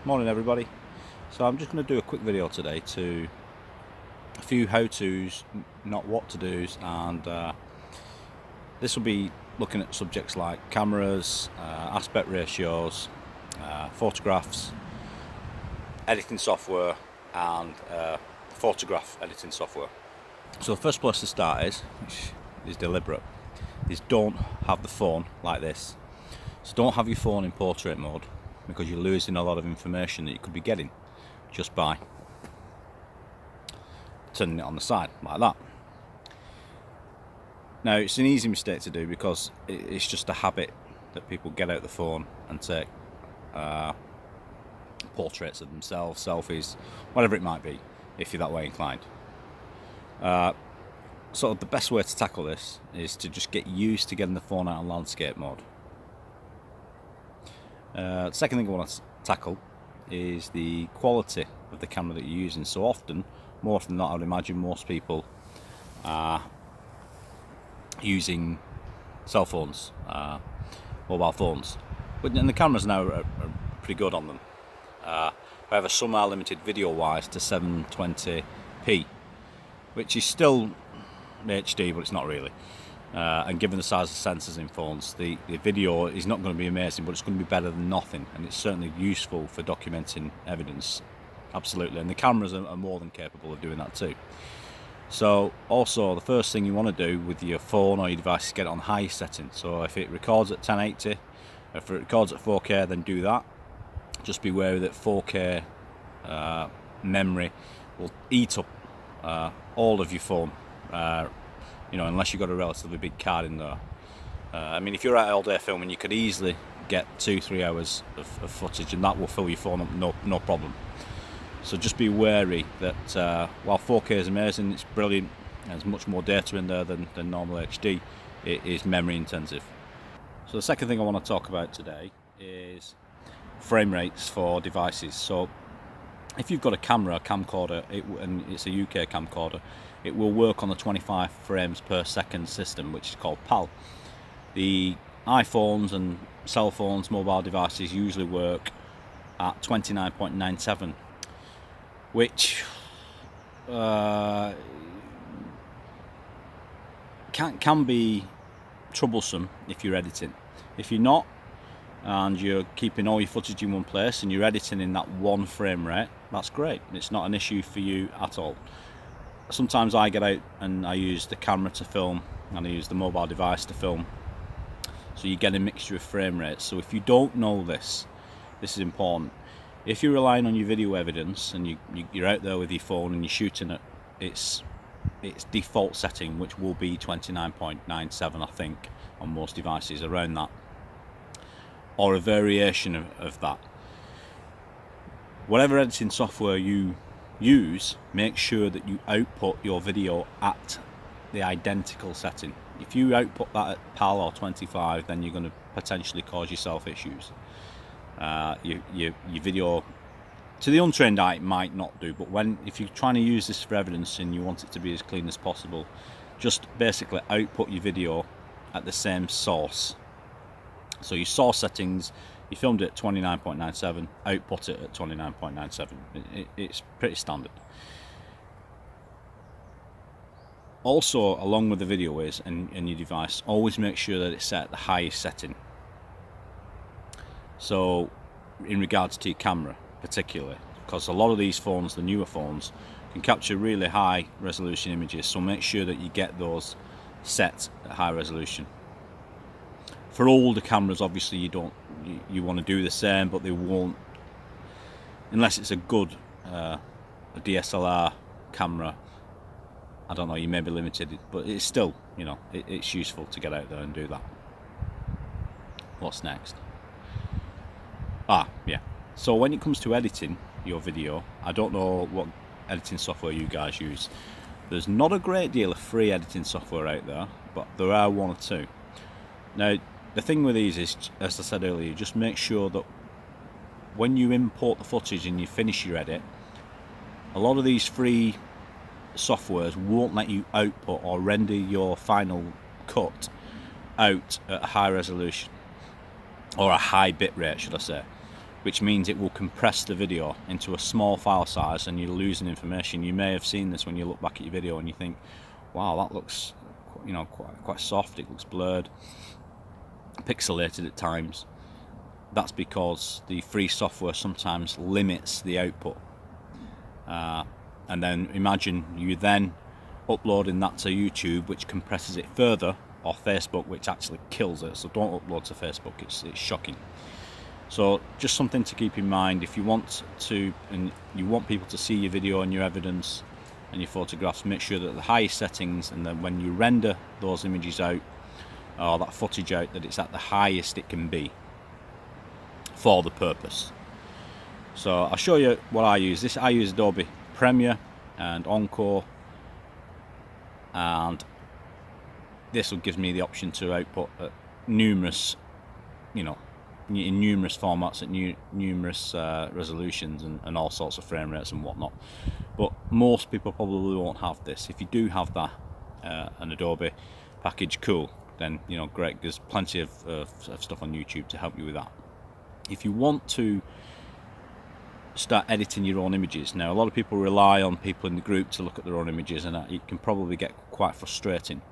Morning everybody. So I'm just going to do a quick video today to a few how-tos, not what to do's, and this will be looking at subjects like cameras, aspect ratios, photographs, editing software, and photograph editing software. So the first place to start is, which is deliberate, is don't have the phone like this. So don't have your phone in portrait mode, because you're losing a lot of information that you could be getting just by turning it on the side like that. Now it's an easy mistake to do because it's just a habit that people get out the phone and take portraits of themselves, selfies, whatever it might be, if you're that way inclined. So the best way to tackle this is to just get used to getting the phone out on landscape mode. The second thing I want to tackle is the quality of the camera that you're using. So more often than not, I would imagine most people are using cell phones, mobile phones, and the cameras now are pretty good on them. However, some are limited video-wise to 720p, which is still HD, but it's not really. And given the size of sensors in phones, the video is not going to be amazing, but it's going to be better than nothing, and it's certainly useful for documenting evidence, absolutely, and the cameras are more than capable of doing that too. So also, the first thing you want to do with your phone or your device is get it on high settings. So if it records at 1080, if it records at 4K, then do that. Just be wary that 4K memory will eat up all of your phone, unless you've got a relatively big card in there. I mean, if you're out all day filming, you could easily get 2-3 hours of footage, and that will fill your phone up no problem. So just be wary that while 4K is amazing, it's brilliant, there's much more data in there than normal HD, it is memory intensive. So the second thing I want to talk about today is frame rates for devices. So if you've got a camcorder, and it's a UK camcorder, it will work on the 25 frames per second system, which is called PAL. The iPhones and cell phones, mobile devices, usually work at 29.97, which can be troublesome if you're editing. If you're not, and you're keeping all your footage in one place and you're editing in that one frame rate, that's great. It's not an issue for you at all. Sometimes I get out and I use the camera to film, and I use the mobile device to film, so you get a mixture of frame rates. So if you don't know this is important. If you're relying on your video evidence and you're out there with your phone and you're shooting it, its default setting, which will be 29.97, I think, on most devices, around that, or a variation of that. Whatever editing software you use, make sure that you output your video at the identical setting. If you output that at PAL or 25, then you're going to potentially cause yourself issues. Your video, to the untrained eye, it might not do, but if you're trying to use this for evidence and you want it to be as clean as possible, just basically output your video at the same source. So your source settings, you filmed it at 29.97, output it at 29.97. It's pretty standard. Also, along with the video is and your device, always make sure that it's set at the highest setting. So in regards to your camera particularly, because a lot of these phones, the newer phones, can capture really high resolution images, so make sure that you get those set at high resolution. For older cameras, obviously you want to do the same, but they won't, unless it's a good a DSLR camera. I don't know, you may be limited, but it's still, it's useful to get out there and do that. What's next? Yeah. So when it comes to editing your video, I don't know what editing software you guys use. There's not a great deal of free editing software out there, but there are one or two. Now, the thing with these is, as I said earlier, just make sure that when you import the footage and you finish your edit, a lot of these free softwares won't let you output or render your final cut out at a high resolution, or a high bit rate, should I say. which means it will compress the video into a small file size and you're losing information. You may have seen this when you look back at your video and you think, wow, that looks, you know, quite soft, it looks blurred, pixelated at times. That's because the free software sometimes limits the output. And then imagine you then uploading that to YouTube, which compresses it further, or Facebook, which actually kills it. So don't upload to Facebook, it's shocking. So just something to keep in mind if you want to, and you want people to see your video and your evidence and your photographs, make sure that the highest settings, and then when you render those images out or that footage out, that it's at the highest it can be for the purpose. So I'll show you what I use. I use Adobe Premiere and Encore, and this will give me the option to output numerous, you know, in numerous formats at numerous resolutions and all sorts of frame rates and whatnot. But most people probably won't have this. If you do have that an Adobe package, cool, then, you know, great. There's plenty of stuff on YouTube to help you with that. If you want to start editing your own images, now a lot of people rely on people in the group to look at their own images, and it can probably get quite frustrating.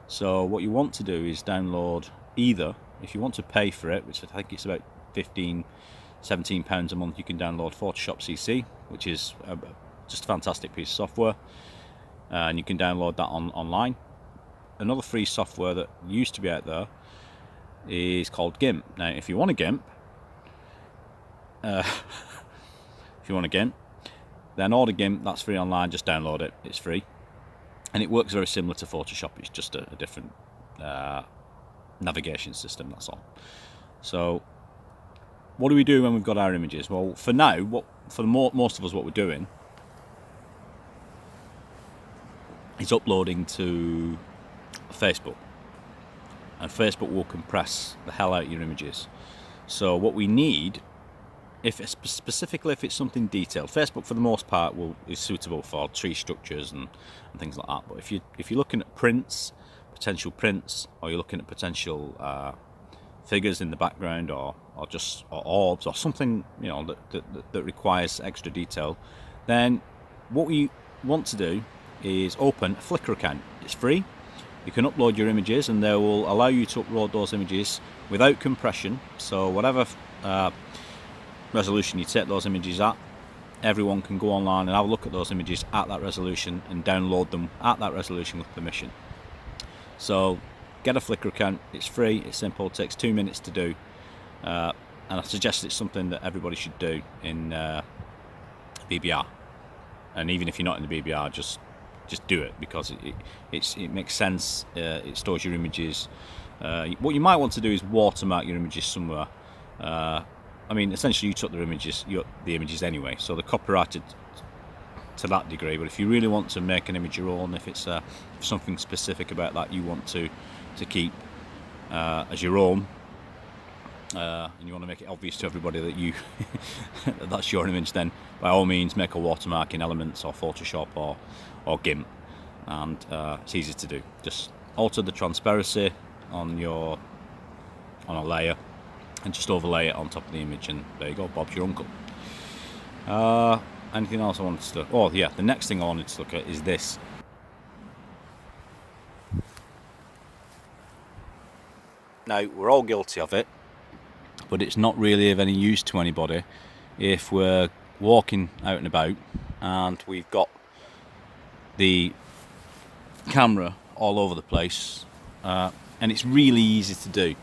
So what you want to do is download, either if you want to pay for it, which I think it's about £17 a month, you can download Photoshop CC, which is just a fantastic piece of software, and you can download that online. Another free software that used to be out there is called GIMP. Now if you want a GIMP, then order GIMP. That's free online, just download it, it's free, and it works very similar to Photoshop. It's just a different navigation system, that's all. So what do we do when we've got our images? Well, for now, most of us, what we're doing is uploading to Facebook, and Facebook will compress the hell out of your images. So what we need, specifically if it's something detailed, Facebook for the most part is suitable for tree structures and things like that. But if you're looking at potential prints, or you're looking at potential figures in the background, or orbs, or something, you know, that requires extra detail, then what we want to do is open a Flickr account. It's free. You can upload your images, and they will allow you to upload those images without compression. So whatever resolution you take those images at, everyone can go online and have a look at those images at that resolution and download them at that resolution with permission. So get a Flickr account, it's free, it's simple, it takes 2 minutes to do, and I suggest it's something that everybody should do in BBR. And even if you're not in the BBR, just do it, because it makes sense. It stores your images. What you might want to do is watermark your images somewhere. I mean, essentially you took the images anyway, so they're copyrighted to that degree. But if you really want to make an image your own, if it's something specific about that you want to keep as your own, and you want to make it obvious to everybody that you that's your image, then by all means make a watermark in Elements or Photoshop or GIMP, and it's easy to do. Just alter the transparency on a layer and just overlay it on top of the image, and there you go, Bob's your uncle. Anything else I wanted to do? Oh yeah, the next thing I wanted to look at is this. Now, we're all guilty of it, but it's not really of any use to anybody if we're walking out and about and we've got the camera all over the place, and it's really easy to do.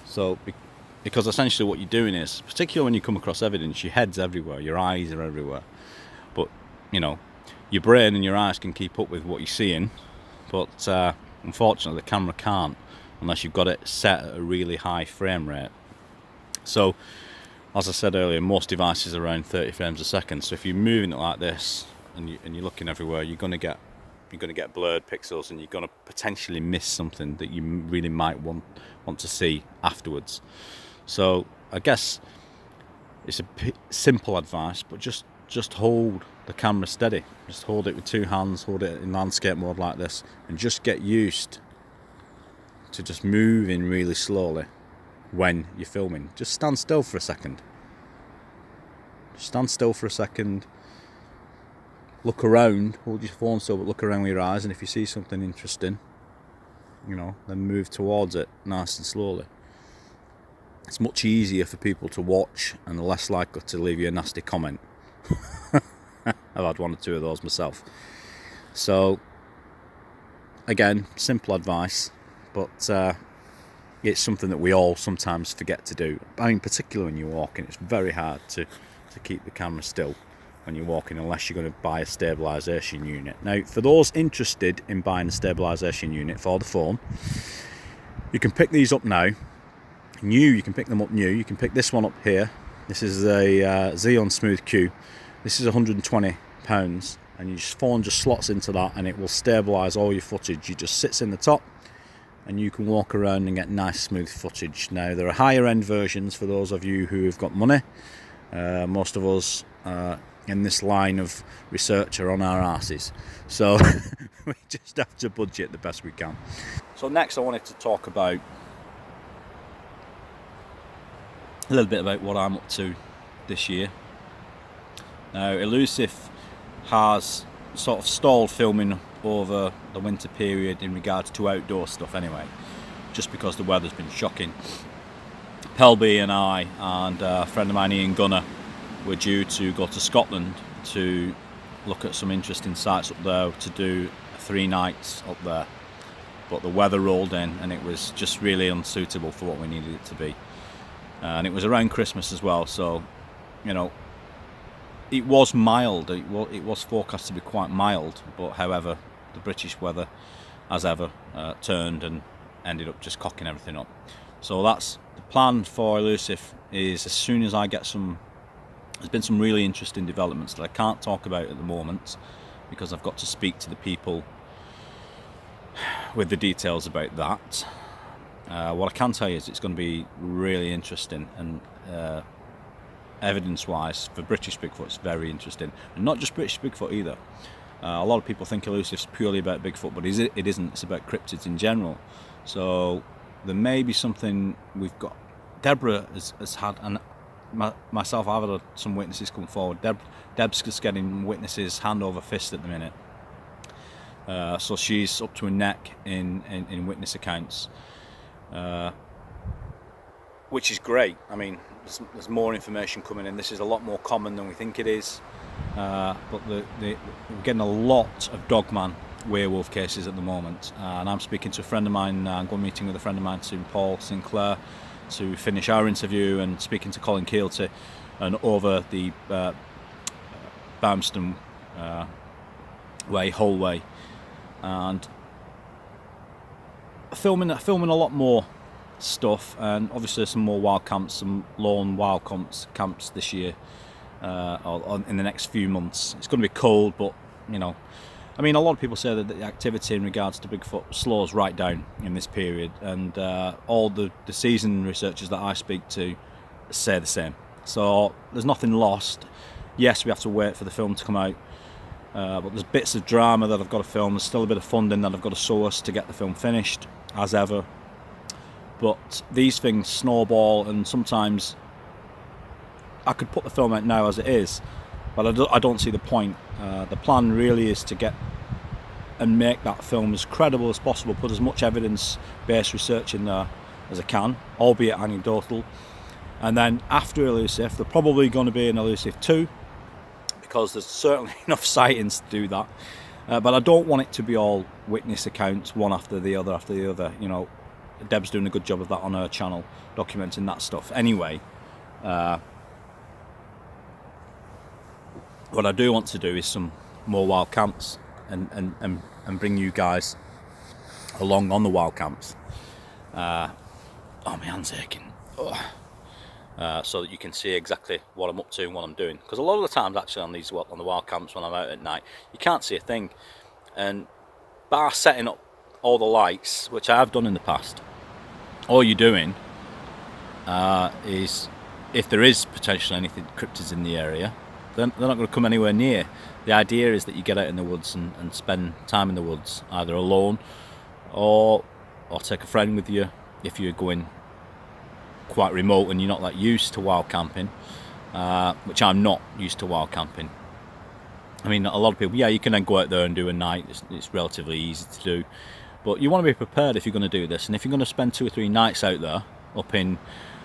So because essentially what you're doing is, particularly when you come across evidence, your head's everywhere, your eyes are everywhere, but you know, your brain and your eyes can keep up with what you're seeing, but unfortunately the camera can't, unless you've got it set at a really high frame rate. So as I said earlier, most devices are around 30 frames a second, so if you're moving it like this and you're looking everywhere, you're going to get blurred pixels, and you're going to potentially miss something that you really might want to see afterwards. So I guess it's a simple advice, but just hold the camera steady. Just hold it with two hands, hold it in landscape mode like this, and just get used to just moving really slowly when you're filming. Just stand still for a second. stand still for a second, look around, hold your phone still, but look around with your eyes, and if you see something interesting, then move towards it nice and slowly. It's much easier for people to watch and less likely to leave you a nasty comment. I've had one or two of those myself. So, again, simple advice, but it's something that we all sometimes forget to do. I mean, particularly when you're walking, it's very hard to keep the camera still when you're walking, unless you're going to buy a stabilization unit. Now, for those interested in buying a stabilization unit for the phone, you can pick these up now. You can pick them up new. You can pick this one up here. This is a Xeon Smooth Q. This is £120, and your phone just slots into that, and it will stabilize all your footage. It just sits in the top, and you can walk around and get nice smooth footage. Now, there are higher end versions for those of you who have got money. Most of us in this line of research are on our arses, so we just have to budget the best we can. So next I wanted to talk about a little bit about what I'm up to this year. Now, Elusive has sort of stalled filming over the winter period in regards to outdoor stuff anyway, just because the weather's been shocking. Pelby and I and a friend of mine, Ian Gunner, were due to go to Scotland to look at some interesting sites up there, to do 3 nights up there, but the weather rolled in and it was just really unsuitable for what we needed it to be, and it was around Christmas as well, so it was mild. It was forecast to be quite mild, but however, the British weather, as ever, turned and ended up just cocking everything up. So that's the plan for Elusive. Is as soon as I get there's been some really interesting developments that I can't talk about at the moment because I've got to speak to the people with the details about that. What I can tell you is it's going to be really interesting, and evidence-wise for British Bigfoot, it's very interesting, and not just British Bigfoot either. A lot of people think Elusive's purely about Bigfoot, but it isn't. It's about cryptids in general. So there may be something we've got. Deborah has had, and myself, I've had some witnesses come forward. Deb's just getting witnesses hand over fist at the minute. So she's up to her neck in witness accounts, which is great. I mean, there's more information coming in. This is a lot more common than we think it is, but we're getting a lot of dogman werewolf cases at the moment, and I'm speaking to a friend of mine. I'm going meeting with a friend of mine, St. Paul Sinclair, to finish our interview, and speaking to Colin Keelty and over the Barmston way, Hull way, and filming a lot more stuff, and obviously some more wild camps, some lone wild camps this year, or in the next few months. It's going to be cold, but I mean, a lot of people say that the activity in regards to Bigfoot slows right down in this period, and all the seasoned researchers that I speak to say the same. So there's nothing lost. Yes, we have to wait for the film to come out, but there's bits of drama that I've got to film. There's still a bit of funding that I've got to source to get the film finished, as ever. But these things snowball, and sometimes I could put the film out now as it is, but I don't see the point. The plan really is to get and make that film as credible as possible, put as much evidence-based research in there as I can, albeit anecdotal. And then after Elusive, there's probably going to be an Elusive 2, because there's certainly enough sightings to do that. But I don't want it to be all witness accounts, one after the other after the other. Deb's doing a good job of that on her channel, documenting that stuff. Anyway, what I do want to do is some more wild camps, and bring you guys along on the wild camps. Oh, my hand's aching. So that you can see exactly what I'm up to and what I'm doing. Because a lot of the times, actually, on the wild camps when I'm out at night, you can't see a thing. And bar setting up all the lights, which I have done in the past, all you're doing is, if there is potentially anything cryptids in the area, they're not going to come anywhere near. The idea is that you get out in the woods and spend time in the woods, either alone or take a friend with you if you're going quite remote and you're not that used to wild camping. which I'm not used to while camping. I mean, a lot of people, yeah, you can then go out there and do a night. It's relatively easy to do, but you want to be prepared if you're going to do this. And if you're going to spend 2 or 3 nights out there, up in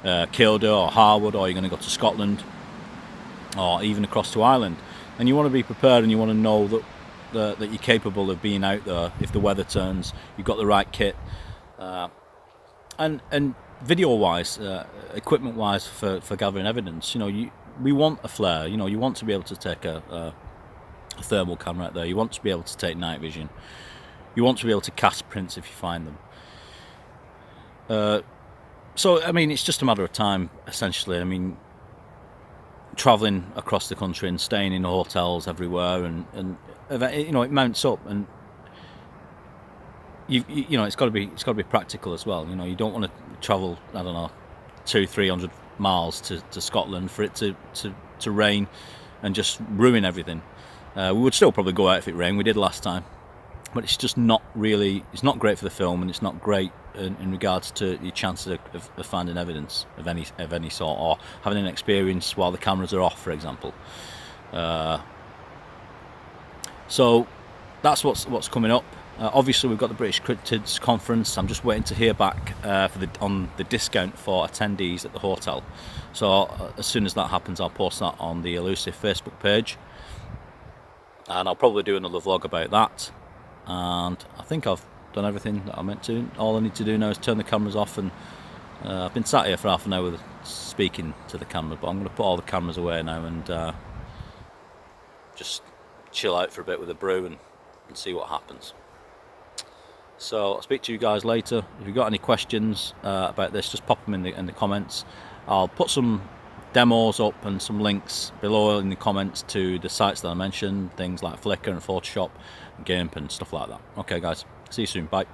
Kildare or Harwood, or you're going to go to Scotland, or even across to Ireland, and you want to be prepared, and you want to know that you're capable of being out there if the weather turns. You've got the right kit, and video-wise, equipment-wise for gathering evidence. We want a flare. You want to be able to take a thermal camera out there. You want to be able to take night vision. You want to be able to cast prints if you find them. So I mean, it's just a matter of time, essentially. I mean, travelling across the country and staying in hotels everywhere, and it mounts up, and it's got to be practical as well. You don't want to travel, I don't know, 200-300 miles to Scotland for it to rain and just ruin everything. We would still probably go out if it rained. We did last time, but it's just not really. It's not great for the film, and it's not great in regards to your chances of finding evidence of any sort, or having an experience while the cameras are off, for example. So that's what's coming up. Obviously, we've got the British Cryptids Conference. I'm just waiting to hear back on the discount for attendees at the hotel. So as soon as that happens, I'll post that on the Elusive Facebook page, and I'll probably do another vlog about that. And I think I've done everything that I meant to. All I need to do now is turn the cameras off, and I've been sat here for half an hour speaking to the camera, but I'm going to put all the cameras away now and just chill out for a bit with a brew and see what happens. So I'll speak to you guys later. If you've got any questions about this, just pop them in the comments. I'll put some demos up and some links below in the comments to the sites that I mentioned, things like Flickr and Photoshop, GIMP and stuff like that. Okay guys, see you soon, bye.